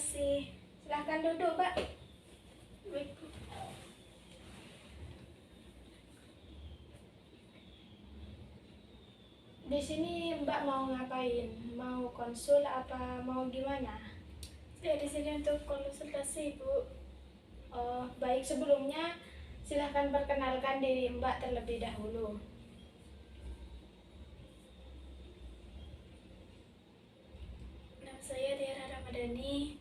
kasih. Silahkan duduk, Mbak. Baik, Bu. Di sini Mbak mau ngapain? Mau konsul apa mau gimana? Saya di sini untuk konsultasi, Bu. Oh, baik, sebelumnya silahkan perkenalkan diri Mbak terlebih dahulu. Nama saya Diara Ramadhani.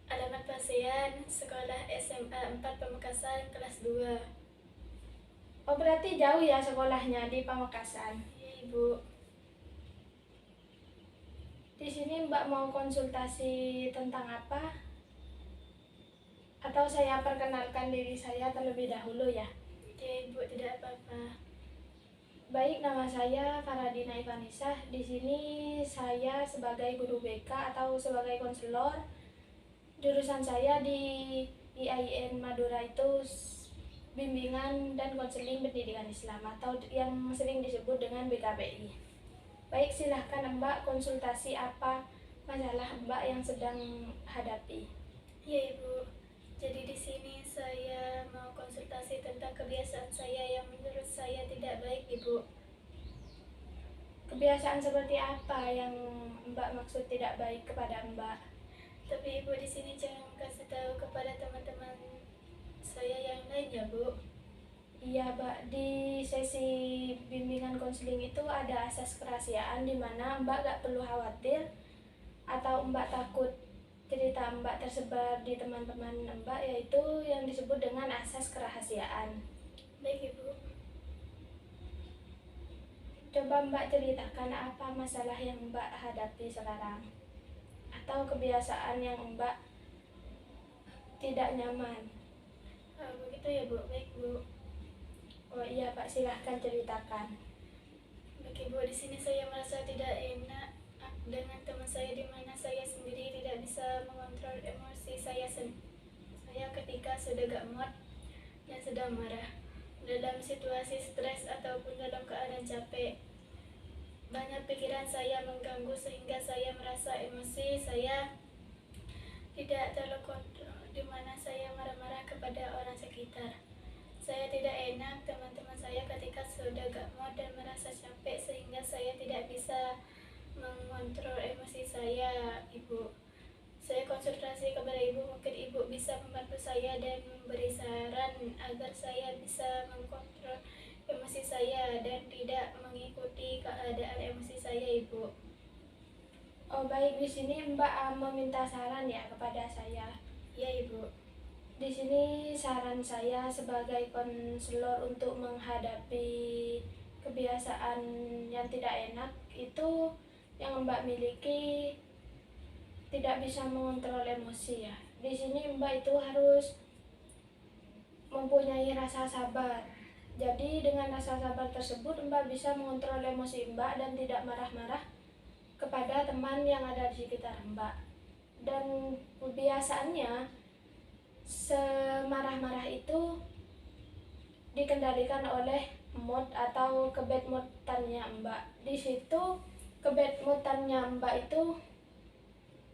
Alamat pasien Sekolah SMA 4 Pamekasan kelas 2. Oh, berarti jauh ya sekolahnya di Pamekasan. Iya, Ibu. Di sini Mbak mau konsultasi tentang apa? Atau saya perkenalkan diri saya terlebih dahulu ya? Iya, Ibu, tidak apa-apa. Baik, nama saya Faradina Ivanisah. Di sini saya sebagai guru BK atau sebagai konselor. Jurusan saya di IAIN Madura itu bimbingan dan konseling pendidikan Islam atau yang sering disebut dengan BKPI. Baik, silahkan Mbak, konsultasi apa masalah Mbak yang sedang hadapi? Iya, Ibu. Jadi di sini saya mau konsultasi tentang kebiasaan saya yang menurut saya tidak baik, Ibu. Kebiasaan seperti apa yang Mbak maksud tidak baik kepada Mbak? Tapi Ibu di sini jangan kasih tahu kepada teman-teman saya yang lain ya, Bu. Iya, Mbak, di sesi bimbingan konseling itu ada asas kerahasiaan di mana Mbak gak perlu khawatir atau Mbak takut cerita Mbak tersebar di teman-teman Mbak, yaitu yang disebut dengan asas kerahasiaan. Baik, Ibu. Coba Mbak ceritakan apa masalah yang Mbak hadapi sekarang atau kebiasaan yang Mbak tidak nyaman. Begitu ya, Bu. Baik, Bu. Oh iya, Pak, silahkan ceritakan. Baik, Ibu, di sini saya merasa tidak enak dengan teman saya di mana saya sendiri tidak bisa mengontrol emosi saya ketika sudah gak mood dan sedang marah. Dalam situasi stres ataupun dalam keadaan capek, banyak pikiran saya mengganggu sehingga saya merasa emosi saya tidak terkontrol, di mana saya marah-marah kepada orang sekitar. Saya tidak enak teman-teman saya ketika sudah gak mood dan merasa capek sehingga saya tidak bisa mengontrol emosi saya, Ibu. Saya konsultasi kepada Ibu, mungkin Ibu bisa membantu saya dan memberi saran agar saya bisa mengontrol emosi saya dan tidak mengikuti keadaan emosi saya, Ibu. Oh baik, di sini Mbak meminta saran ya kepada saya. Ya, Ibu. Di sini saran saya sebagai konselor untuk menghadapi kebiasaan yang tidak enak itu yang Mbak miliki tidak bisa mengontrol emosi ya. Di sini Mbak itu harus mempunyai rasa sabar. Jadi dengan rasa sabar tersebut Mbak bisa mengontrol emosi Mbak dan tidak marah-marah kepada teman yang ada di sekitar Mbak. Dan kebiasaannya semarah-marah itu dikendalikan oleh mood atau kebad moodannya Mbak. Di situ kebad moodannya Mbak itu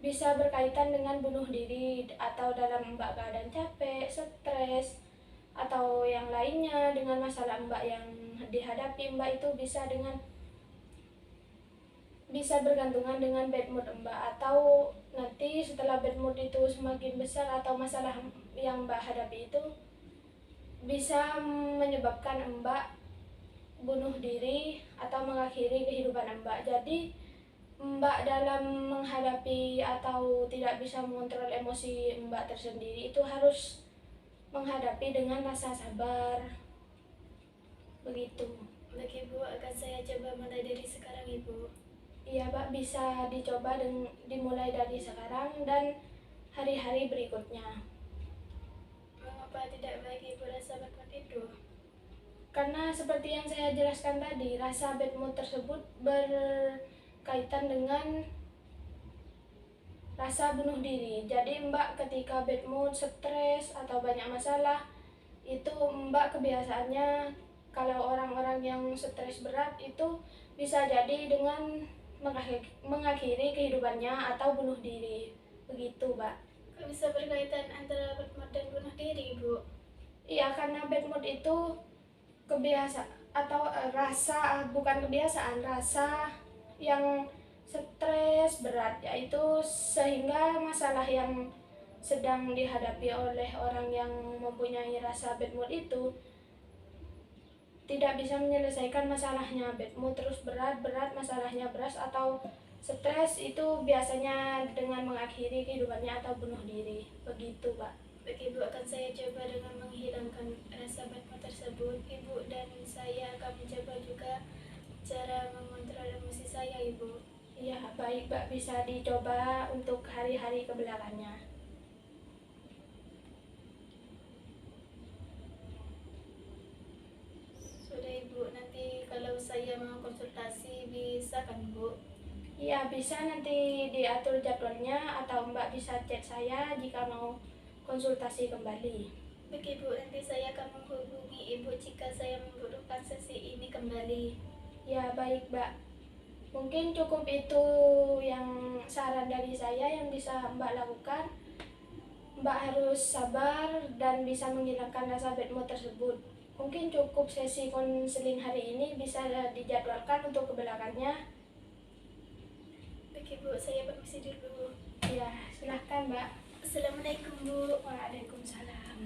bisa berkaitan dengan bunuh diri atau dalam Mbak keadaan capek, stres, atau yang lainnya dengan masalah Mbak yang dihadapi Mbak itu bisa bergantungan dengan bad mood Mbak, atau nanti setelah bad mood itu semakin besar atau masalah yang Mbak hadapi itu bisa menyebabkan Mbak bunuh diri atau mengakhiri kehidupan Mbak. Jadi Mbak dalam menghadapi atau tidak bisa mengontrol emosi Mbak tersendiri itu harus menghadapi dengan rasa sabar. Begitu. Baik, Ibu, akan saya coba mulai dari sekarang, Ibu. Iya, Mbak, bisa dicoba dan dimulai dari sekarang dan hari-hari berikutnya. Mengapa tidak baik Ibu rasa bad mood itu? Karena seperti yang saya jelaskan tadi, rasa bad mood tersebut berkaitan dengan rasa bunuh diri. Jadi Mbak ketika bad mood, stres, atau banyak masalah, itu Mbak kebiasaannya kalau orang-orang yang stres berat itu bisa jadi dengan mengakhiri kehidupannya atau bunuh diri. Begitu, Mbak. Kok bisa berkaitan antara bad mood dan bunuh diri, Bu? Iya, karena bad mood itu kebiasaan atau rasa, bukan kebiasaan, rasa yang stres berat, yaitu sehingga masalah yang sedang dihadapi oleh orang yang mempunyai rasa bad mood itu tidak bisa menyelesaikan masalahnya. Bad mood terus berat, masalahnya berat atau stres, itu biasanya dengan mengakhiri kehidupannya atau bunuh diri. Begitu, Pak. Baik, Ibu, akan saya coba dengan menghilangkan rasa bad mood tersebut. Ibu dan saya akan mencoba juga cara mengontrol emosi saya, Ibu. Iya, baik, Mbak. Bisa dicoba untuk hari-hari kebelakangnya. Sudah, Ibu. Nanti kalau saya mau konsultasi bisa kan, Bu? Iya, bisa nanti diatur jadwalnya atau Mbak bisa chat saya jika mau konsultasi kembali. Baik, Ibu, nanti saya akan menghubungi Ibu jika saya membutuhkan sesi ini kembali. Ya, baik, Mbak. Mungkin cukup itu yang saran dari saya yang bisa Mbak lakukan. Mbak harus sabar dan bisa menghilangkan rasa bad mood tersebut. Mungkin cukup sesi konseling hari ini, bisa dijadwalkan untuk kebelakangnya. Baik, Ibu, saya permisi dulu. Ya, silahkan, Mbak. Assalamualaikum, Bu. Waalaikumsalam.